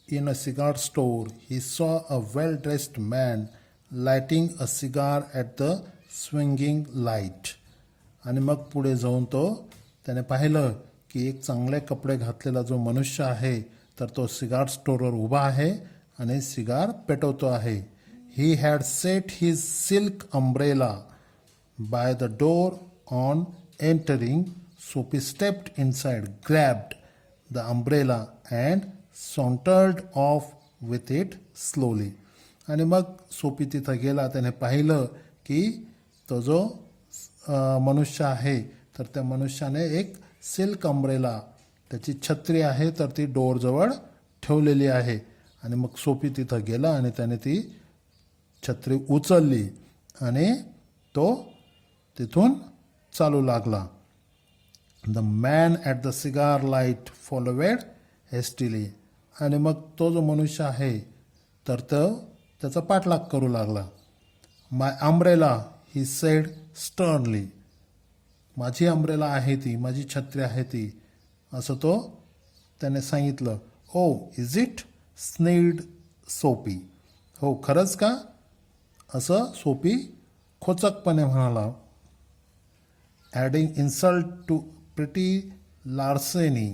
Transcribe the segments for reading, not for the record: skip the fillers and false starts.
in a cigar store, he saw a well-dressed man lighting a cigar at the swinging light. आणि मग पुढे जाऊन त्याने पाहिलं की एक चांगले कपडे घातलेला जो मनुष्य आहे तर तो सिगार स्टोरवर उभा आहे आणि सिगार पेटवतो आहे. He had set his silk umbrella by the door on entering. Sophie stepped inside, grabbed the umbrella and sauntered off with it slowly. आणि मग सोपी तिथं गेला. त्याने पाहिलं की तो जो मनुष्य आहे तर त्या मनुष्याने एक सिल्क अंब्रेला त्याची छत्री आहे तर ती डोरजवळ ठेवलेली आहे. आणि मग सोपी तिथं गेला आणि त्याने ती छत्री उचलली आणि तो तिथून चालू लागला. The man at the cigar light followed hastily. आणि मग तो जो मनुष्य आहे तर तो त्याचा पाठलाग करू लागला. माय अंब्रेला ही सेड स्टर्नली. माझी अंब्रेला आहे ती, माझी छत्री आहे ती, असं त्याने सांगितलं. ओ इज इट स्नीड सोपी. हो खरंच का, असं सोपी खोचकपणे म्हणाला. Adding insult to pretty larceny.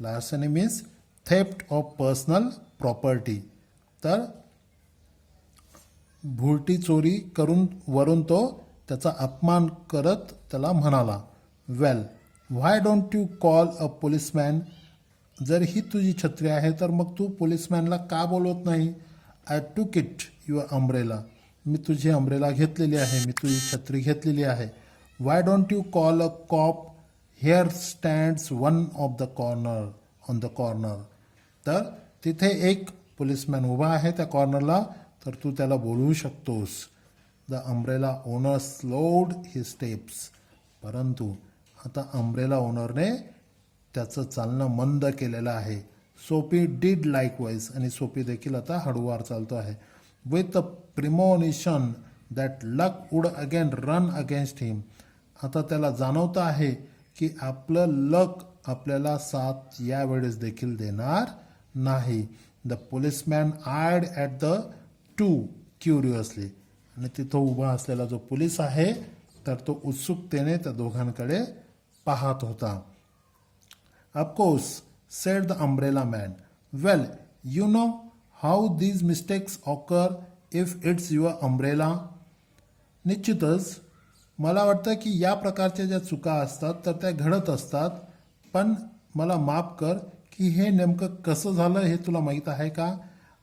Larceny means theft of personal property. तर भुलटी चोरी करून वरून त्याचा अपमान करत त्याला म्हणाला. Well why don't you call a policeman. जर ही तुझी छत्री आहे तर मग तू पोलिसमॅनला का बोलवत नाही. आय टूक इट युअर अंब्रेला. मी तुझी अंब्रेला घेतलेली आहे, मी तुझी छत्री घेतलेली आहे. Why don't you call a cop. Here stands one of the corner on the corner. तर तिथे एक पोलिसमॅन उभा आहे त्या कॉर्नरला, तर तू त्याला बोलवू शकतोस. The umbrella owner slowed his steps. परंतु आता अंब्रेला ओनरने त्याचं चालणं मंद केलेलं आहे. सोपी डीड लाईकवाईज. आणि सोपी देखील आता हळूवार चालतो आहे. With a premonition that luck would again run against him. आता त्याला जाणवतं आहे की आपलं लक आपल्याला साथ यावेळेस देखील देणार नाही. The policeman eyed at the two curiously. आणि तिथं उभा असलेला जो पोलीस आहे तर तो उत्सुकतेने त्या दोघांकडे पाहत होता. Of course sed the umbrella man. Well you know how these mistakes occur if it's your umbrella. निश्चितच मला वाटतं की या प्रकारच्या ज्या चुका असतात तर त्या घडत असतात, पण मला माफ कर की हे नेमकं कसं झालं हे तुला माहीत आहे का.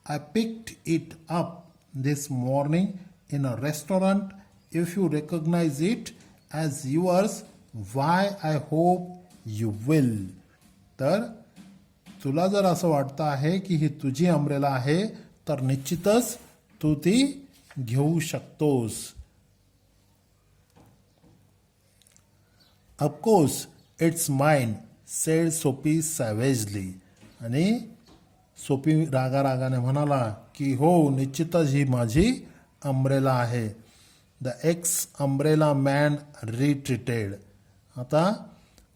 I picked it up this morning in a restaurant. If you recognize it as yours, why I hope you will. तर तुला जर असं वाटतं आहे की ही तुझी अंब्रेला आहे तर निश्चितच तू ती घेऊ शकतोस. ऑफकोर्स इट्स माइन सेड सोपी सॅवेजली. आणि सोपी रागारागाने म्हणाला की हो निश्चितच ही माझी अंब्रेला आहे. The x umbrella man retreated. आता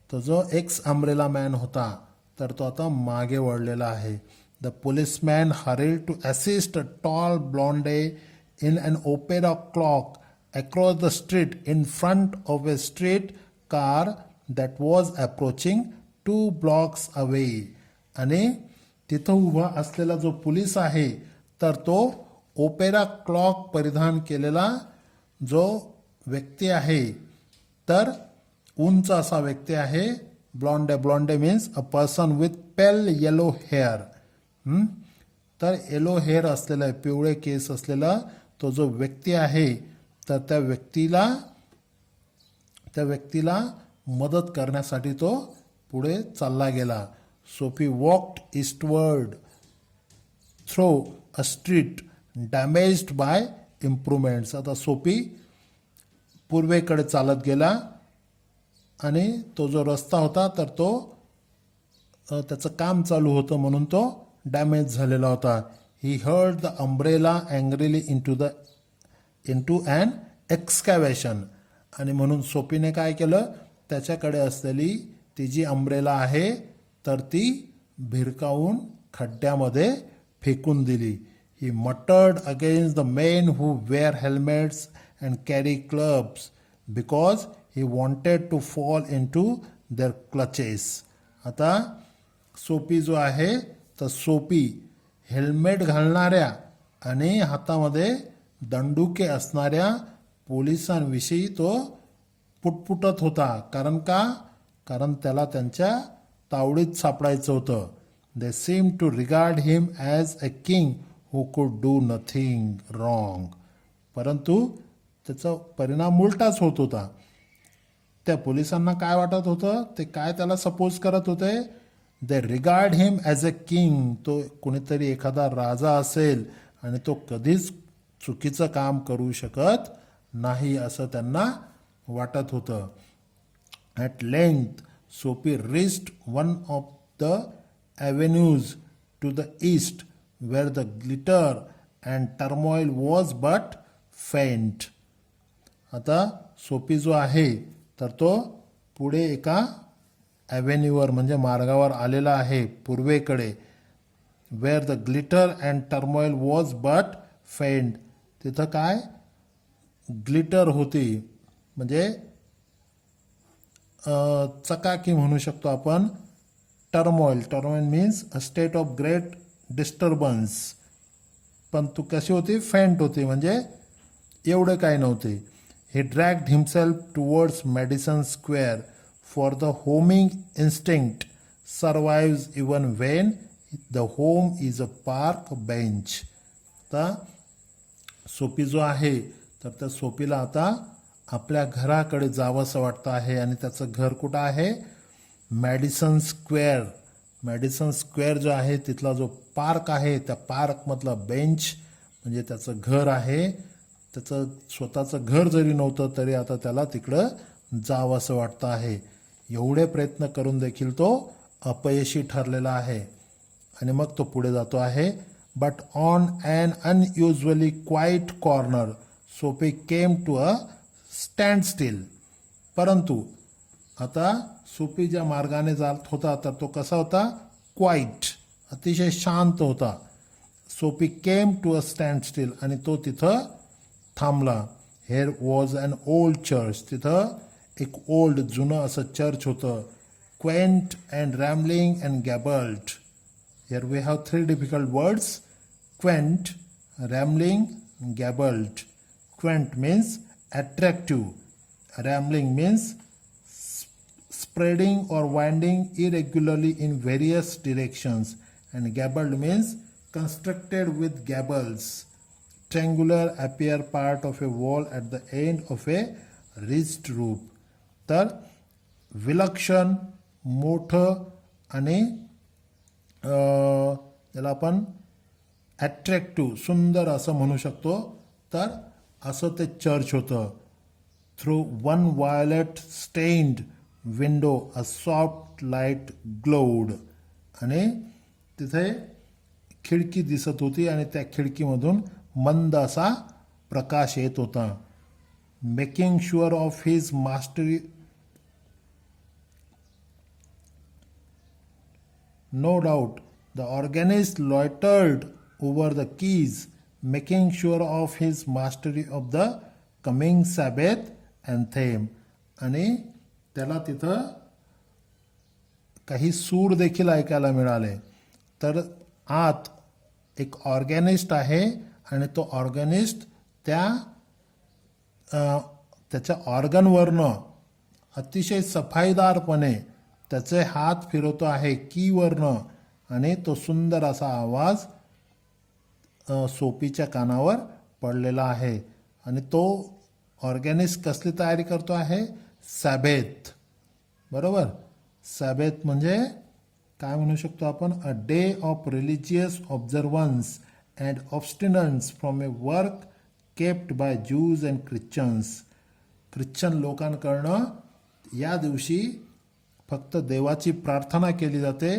तो जो एक्स अंब्रेला मॅन होता तर तो आता मागे वळलेला आहे. The policeman hurried to assist a tall blonde in an opera cloak across the street in front of a street car that was approaching 2 blocks away. आणि तिथं उभा असलेला जो पोलीस आहे तर तो ओपेरा क्लॉक परिधान केलेला जो व्यक्ती आहे तर उंच असा व्यक्ती आहे. Blonde. Blonde means a person with pale yellow hair. तर येलो हेअर असलेला पिवळे केस असलेला तो जो व्यक्ती आहे तर त्या व्यक्तीला मदत करण्यासाठी तो पुढे चालला गेला. Soapy walked eastward through a street damaged by improvements. आता सोपी पूर्वेकडे चालत गेला आणि तो जो रस्ता होता तर तो त्याचं काम चालू होतं म्हणून तो डॅमेज झालेला होता. He hurled the umbrella angrily into an excavation. आणि म्हणून सोपीने काय केलं, त्याच्याकडे असलेली ती जी अंब्रेला आहे तर ती भिरकावून खड्ड्यामध्ये फेकून दिली. He muttered against the men who wear helmets and carry clubs because he wanted to fall into their clutches. आता सोपी जो आहे तर सोपी हेल्मेट घालणाऱ्या आणि हातामध्ये दंडुके असणाऱ्या पोलिसांविषयी तो पुटपुटत होता. कारण त्याला त्यांच्या तावडीत सापडायचं होतं. They seem to regard him as a king who could do nothing wrong. परंतु त्याचा परिणाम उलटाच होत होता. त्या पोलिसांना काय वाटत होतं, ते काय त्याला सपोज करत होते, they regard him as a king. तो कोणीतरी एखादा राजा असेल आणि तो कधीच चुकीचं काम करू शकत नाही असं त्यांना वाटत होतं. At length Soapy reached one of the avenues to the east where the glitter and turmoil was but faint. आता सोपी जो आहे तर तो पुढे एका ॲव्हेन्यूवर म्हणजे मार्गावर आलेला आहे पूर्वेकडे. Where the glitter and turmoil was but faint. तिथं काय ग्लिटर होती म्हणजे चकाकी म्हणू शकतो आपण. Turmoil means a state of great disturbance. पण तू कशी होती, फेंट होती म्हणजे एवढं काय नव्हते. He dragged himself towards Madison Square for the homing instinct survives even when the home is a park bench. आता सोपी जो आहे तर त्या सोपीला आता आपल्या घराकडे जावंसं वाटतं आहे आणि त्याचं घर कुठं आहे, मॅडिसन स्क्वेअर. मॅडिसन स्क्वेअर जो आहे तिथला जो पार्क आहे त्या पार्कमधला बेंच म्हणजे त्याचं घर आहे. त्याचं स्वतःचं घर जरी नव्हतं तरी आता त्याला तिकडं जावंसं वाटतं आहे. एवढे प्रयत्न करून देखील तो अपयशी ठरलेला आहे. आणि मग तो पुढे जातो आहे. But on an unusually quiet corner Soapy came to a stand still. परंतु आता सोपी ज्या मार्गाने जात होता तर तो कसा होता, क्वाईट, अतिशय शांत होता. Soapy came to a stand still आणि तो तिथं थांबला. Here was an old church. तिथं एक ओल्ड जुनं असं चर्च होतं. Quaint and rambling and gabled. Here we have three difficult words: quaint, rambling, gabbled. Quaint means attractive. Rambling means spreading or winding irregularly in various directions. And gabbled means constructed with gables. Triangular appear part of a wall at the end of a ridged roof. तर विलक्षण, मोठं आणि त्याला आपण attractive, सुंदर असं म्हणू शकतो. तर असं ते चर्च होतं. Through one violet stained window a soft light glowed. आणि तिथे खिडकी दिसत होती आणि त्या खिडकीमधून मंद असा प्रकाश येत होता. Making sure of his mastery No doubt, the organist loitered over the keys, making sure of his mastery of the coming Sabbath anthem. आणि त्याला तिथं काही सूर देखील ऐकायला मिळाले. तर आत एक ऑर्गॅनिस्ट आहे आणि तो ऑर्गॅनिस्ट त्याच्या ऑर्गनवरनं अतिशय सफाईदारपणे त्याचे हात फिरवतो आहे कीवरनं आणि तो सुंदर असा आवाज सोपीच्या कानावर पडलेला आहे. आणि तो ऑर्गॅनिस्ट कसली तयारी करतो आहे, सॅबेथ. बरोबर, सॅबेथ म्हणजे काय म्हणू शकतो आपण, a day of religious observance and abstinence from a work kept by Jews and Christians. Christian लोकांकडनं या दिवशी फक्त देवाची प्रार्थना केली जाते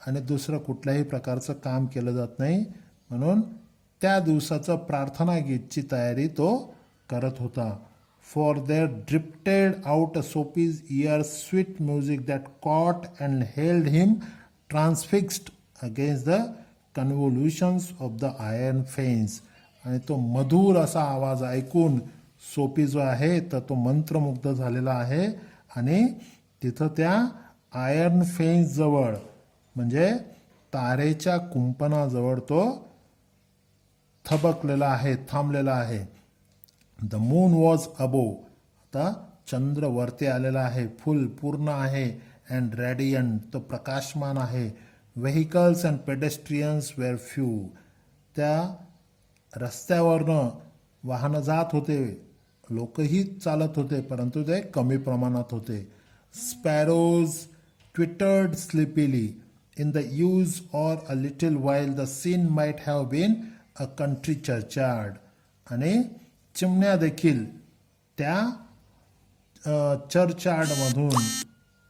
आणि दुसरं कुठल्याही प्रकारचं काम केलं जात नाही. म्हणून त्या दिवसाचं प्रार्थना गीतची तयारी तो करत होता. For there drifted out a Soapy's ear sweet music that caught and held him transfixed against the convolutions of the iron fence. आणि तो मधुर असा आवाज ऐकून सोपी जो आहे तर तो मंत्रमुग्ध झालेला आहे आणि तिथं त्या आयर्न फेन्स जवळ म्हणजे तारेच्या कुंपणाजवळ तो थबकलेला आहे, थांबलेला आहे. The moon was above. आता चंद्र वरती आलेला आहे, फुल पूर्ण आहे. अँड रेडियंट, तो प्रकाशमान आहे. Vehicles and pedestrians were few. त्या रस्त्यावरनं वाहनं जात होते, लोकही चालत होते, परंतु ते कमी प्रमाणात होते. Sparrows twittered sleepily in the use or a little while the scene might have been a country churchyard. आणि चिमण्या देखील त्या चर्चयार्डमधून,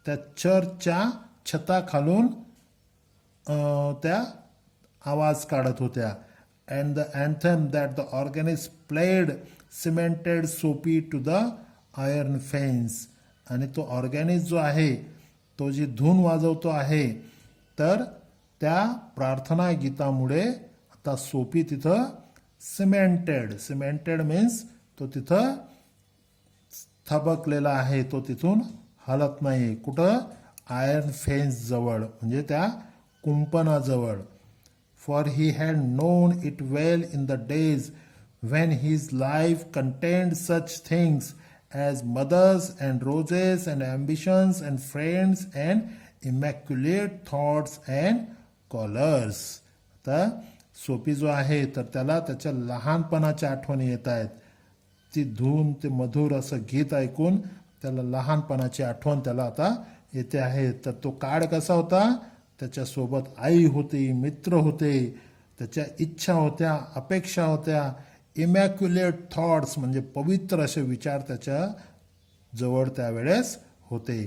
त्या चर्चच्या छताखालून त्या आवाज काढत होत्या. and the anthem that the organist played cemented Soapy to the iron fence. आणि तो ऑर्गॅनिस्ट जो आहे तो जी धून वाजवतो आहे तर त्या प्रार्थना गीतामुळे आता सोपी तिथं सिमेंटेड मीन्स तो तिथं थबकलेला आहे, तो तिथून हलत नाही. कुठं? आयर्न फेन्स जवळ म्हणजे त्या कुंपणाजवळ. For he had known it well in the days when his life contained such things as mothers and roses and ambitions and friends and immaculate thoughts and colors. आता सोपी जो आहे तर त्याला त्याच्या लहानपणाच्या आठवणी येत आहेत. ती धून, ते मधुर असं गीत ऐकून त्याला लहानपणाची आठवण त्याला आता येते आहे. तर तो काळ कसा होता? त्याच्यासोबत आई होती, मित्र होते, त्याच्या इच्छा होत्या, अपेक्षा होत्या. इमॅक्युलेट थॉट्स म्हणजे पवित्र असे विचार त्याच्या जवळ त्यावेळेस होते.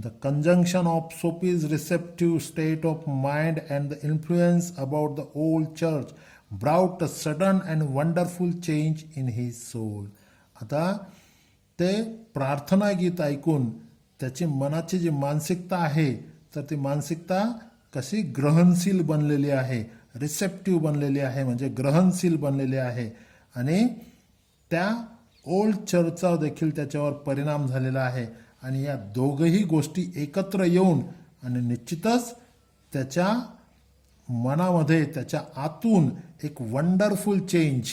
The conjunction of Soapy's receptive state of mind and the influence about the old church brought a sudden and wonderful change in his soul. आता ते प्रार्थना गीत ऐकून त्याची मनाची जी मानसिकता आहे तर ती मानसिकता कशी ग्रहणशील बनलेली आहे, रिसेप्टिव्ह बनलेली आहे म्हणजे ग्रहणशील बनलेली आहे. आणि त्या ओल्ड चर्चचा देखील त्याच्यावर परिणाम झालेला आहे. आणि या दोघही गोष्टी एकत्र येऊन आणि निश्चितच त्याच्या मनामध्ये, त्याच्या आतून एक वंडरफुल चेंज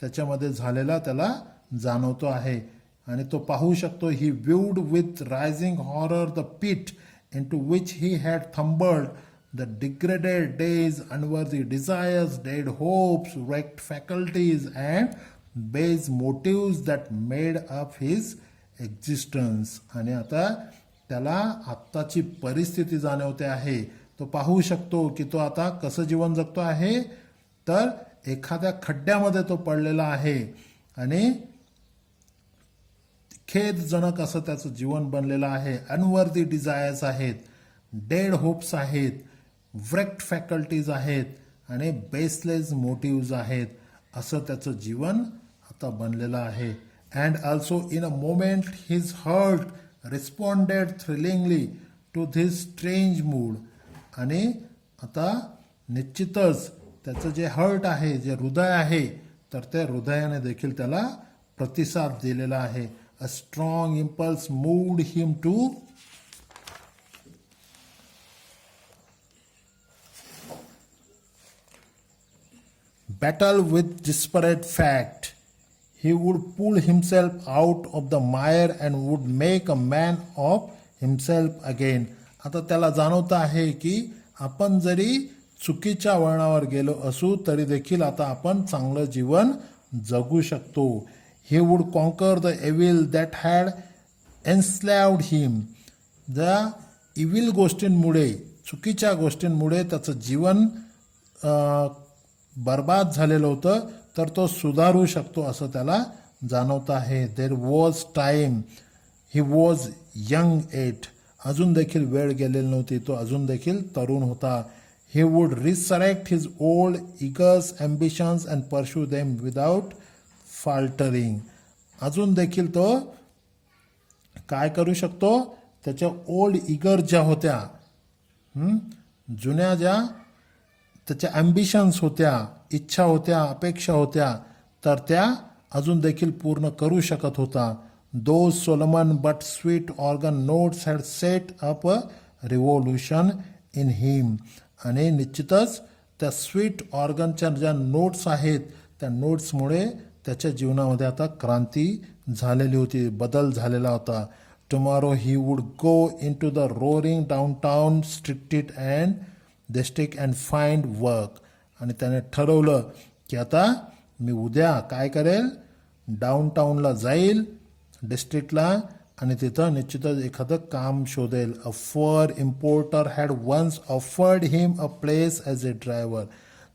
त्याच्यामध्ये झालेला त्याला जाणवतो आहे. आणि तो पाहू शकतो. He viewed with rising horror the pit into which he had tumbled, the degraded days, unworthy desires, dead hopes, wrecked faculties, and base motives that made up his existence. आणि आता त्याला आत्ताची परिस्थिती जाणवते आहे. तो पाहू शकतो की तो आता कसं जीवन जगतो आहे तर एखाद्या खड्ड्यामध्ये तो पडलेला आहे आणि खेदजनक असं त्याचं जीवन बनलेलं आहे. अनवर्दी डिझायर्स आहेत, डेड होप्स आहेत, व्रेक्ट फॅकल्टीज आहेत आणि बेसलेस मोटिव्ज आहेत. असं त्याचं जीवन आता बनलेलं आहे. And also in a moment his heart responded thrillingly to this strange mood. आणि आता निश्चितच त्याचं जे हर्ट आहे, जे हृदय आहे तर त्या हृदयाने देखील त्याला प्रतिसाद दिलेला आहे. A strong impulse moved him to battle with desperate fact. He would pull himself out of the mire and would make a man of himself again. आता त्याला जाणवतं आहे की आपण जरी चुकीच्या वळणावर गेलो असू तरी देखील आता आपण चांगलं जीवन जगू शकतो. He would conquer the evil that had enslaved him. ज्या इव्हिल गोष्टींमुळे, चुकीच्या गोष्टींमुळे त्याचं जीवन बर्बाद झालेलं होतं तर तो सुधारू शकतो असं त्याला जाणवतं आहे. There was time. He was young eight. अजून देखील वेळ गेलेली नव्हती, तो अजून देखील तरुण होता. He would resurrect his old eagers, ambitions and pursue them without faltering. अजून देखील तो काय करू शकतो? त्याच्या ओल्ड इगर ज्या होत्या, जुन्या ज्या त्याच्या ॲम्बिशन्स होत्या, इच्छा होत्या, अपेक्षा होत्या, तर त्या अजून देखील पूर्ण करू शकत होता. Though solemn but sweet organ notes had set up a revolution in him. आणि निश्चितच त्या स्वीट ऑर्गनच्या ज्या नोट्स आहेत त्या नोट्समुळे त्याच्या जीवनामध्ये आता क्रांती झालेली होती, बदल झालेला होता. Tomorrow he would go into the roaring downtown street and district and find work. आणि त्याने ठरवलं की आता मी उद्या काय करेल, डाऊनटाऊनला जाईल, डिस्ट्रिक्टला, आणि तिथं निश्चितच एखादं काम शोधेल. A fur importer had once offered him a place as a driver.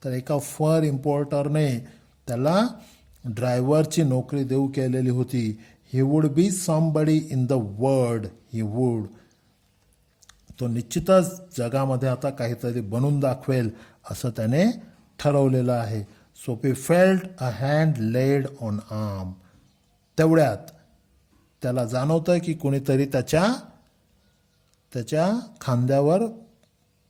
तर एका फर इम्पोर्टरने त्याला ड्रायव्हरची नोकरी देऊ केलेली होती. He would be somebody in the world, he would. तो निश्चितच जगामध्ये आता काहीतरी बनून दाखवेल असं त्याने ठरवलेलं आहे. Soapy felt a hand laid on arm. तेवढ्यात त्याला जाणवतं की कोणीतरी त्याच्या खांद्यावर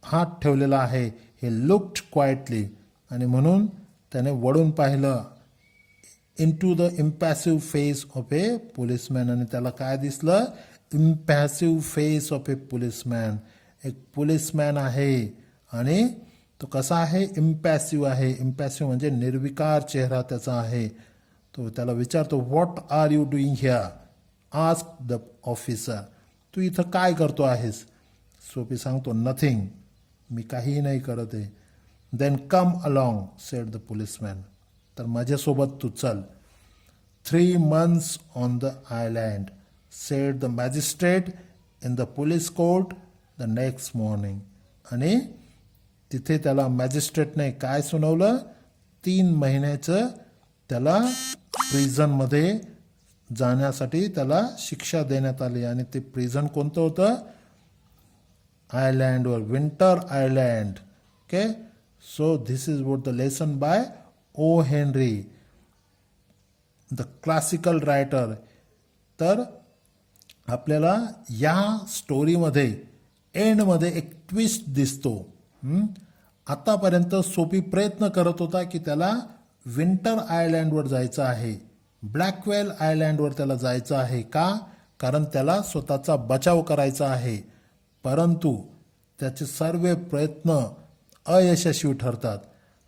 हात ठेवलेला आहे. हे लुक्ड क्वाइटली, आणि म्हणून त्याने वळून पाहिलं into the impassive face of a policeman. आणि त्याला काय दिसलं, impassive face of a policeman. एक पोलिसमॅन आहे आणि तो कसा आहे, इम्पॅसिव्ह आहे. इम्पॅसिव्ह म्हणजे निर्विकार चेहरा त्याचा आहे. तो त्याला विचारतो, what are you doing here, ask the officer. तू इथं काय करतो आहेस. सोफी सांगतो, नथिंग, मी काहीही नाही करत आहे. Then come along said the policeman. तर माझ्यासोबत तू चल. 3 months on the island said the magistrate in the police court the next morning. आणि तिथे त्याला मॅजिस्ट्रेटने काय सुनावलं, 3 महिन्याचं त्याला प्रिझनमध्ये जाण्यासाठी त्याला शिक्षा देण्यात आली. आणि ते प्रिझन कोणतं होतं, आयलँडवर, winter island. Okay, so this is what the lesson by O Henry, the classical writer. तर आपल्याला या स्टोरीमध्ये एंडमध्ये एक ट्विस्ट दिसतो. आतापर्यंत सोफी प्रयत्न करत होता की त्याला विंटर आयलँडवर जायचं आहे, ब्लॅकवेल आयलँडवर त्याला जायचं आहे. का, कारण त्याला स्वतःचा बचाव करायचा आहे. परंतु त्याचे सर्व प्रयत्न अयशस्वी ठरतात.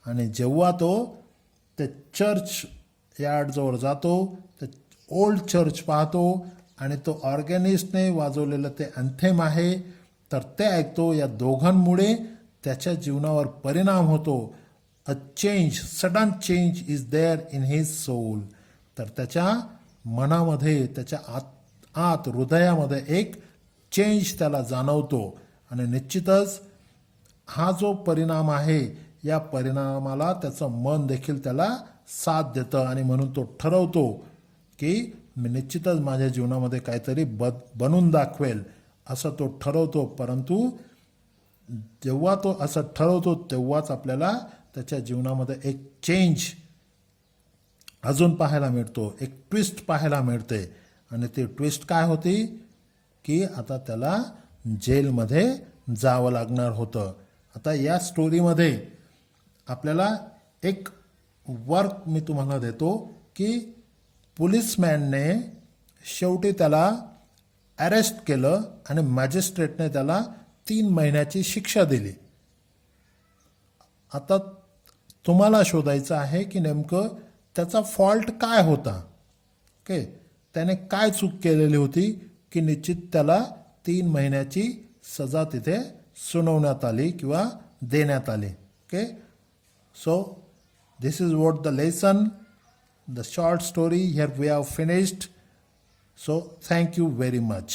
आणि जेव्हा तो ते चर्च यार्डजवळ जातो, ते ओल्ड चर्च पाहतो आणि तो ऑर्गॅनिस्टने वाजवलेलं ते अँथेम आहे, तर ते ऐकतो. या दोघांमुळे त्याच्या जीवनावर परिणाम होतो. A change, sudden change is there in his soul. तर त्याच्या मनामध्ये, त्याच्या आत हृदयामध्ये एक चेंज त्याला जाणवतो. आणि निश्चितच हा जो परिणाम आहे, या परिणामाला त्याचं मन देखील त्याला साथ देतं. आणि म्हणून तो ठरवतो की मी निश्चितच माझ्या जीवनामध्ये काहीतरी बनून दाखवेल असं तो ठरवतो. परंतु जेव्हा तो असं ठरवतो तेव्हाच आपल्याला त्याच्या जीवनामध्ये एक चेंज अजून पाहायला मिळतो, एक ट्विस्ट पाहायला मिळते. आणि ती ट्विस्ट काय होती की आता त्याला जेलमध्ये जावं लागणार होतं. आता या स्टोरीमध्ये आपल्याला एक वर्क मी तुम्हाला देतो की पोलिसमॅनने शेवटी त्याला अरेस्ट केलं आणि मॅजिस्ट्रेटने त्याला 3 महिन्याची शिक्षा दिली. आता तुम्हाला शोधायचं आहे की नेमकं त्याचा फॉल्ट काय होता. ओके, त्याने काय चूक केलेली होती की निश्चित त्याला 3 महिन्याची सजा तिथे सुनावण्यात आली किंवा देण्यात आली. Okay, so this is what the lesson, the short story here we have finished. So thank you very much.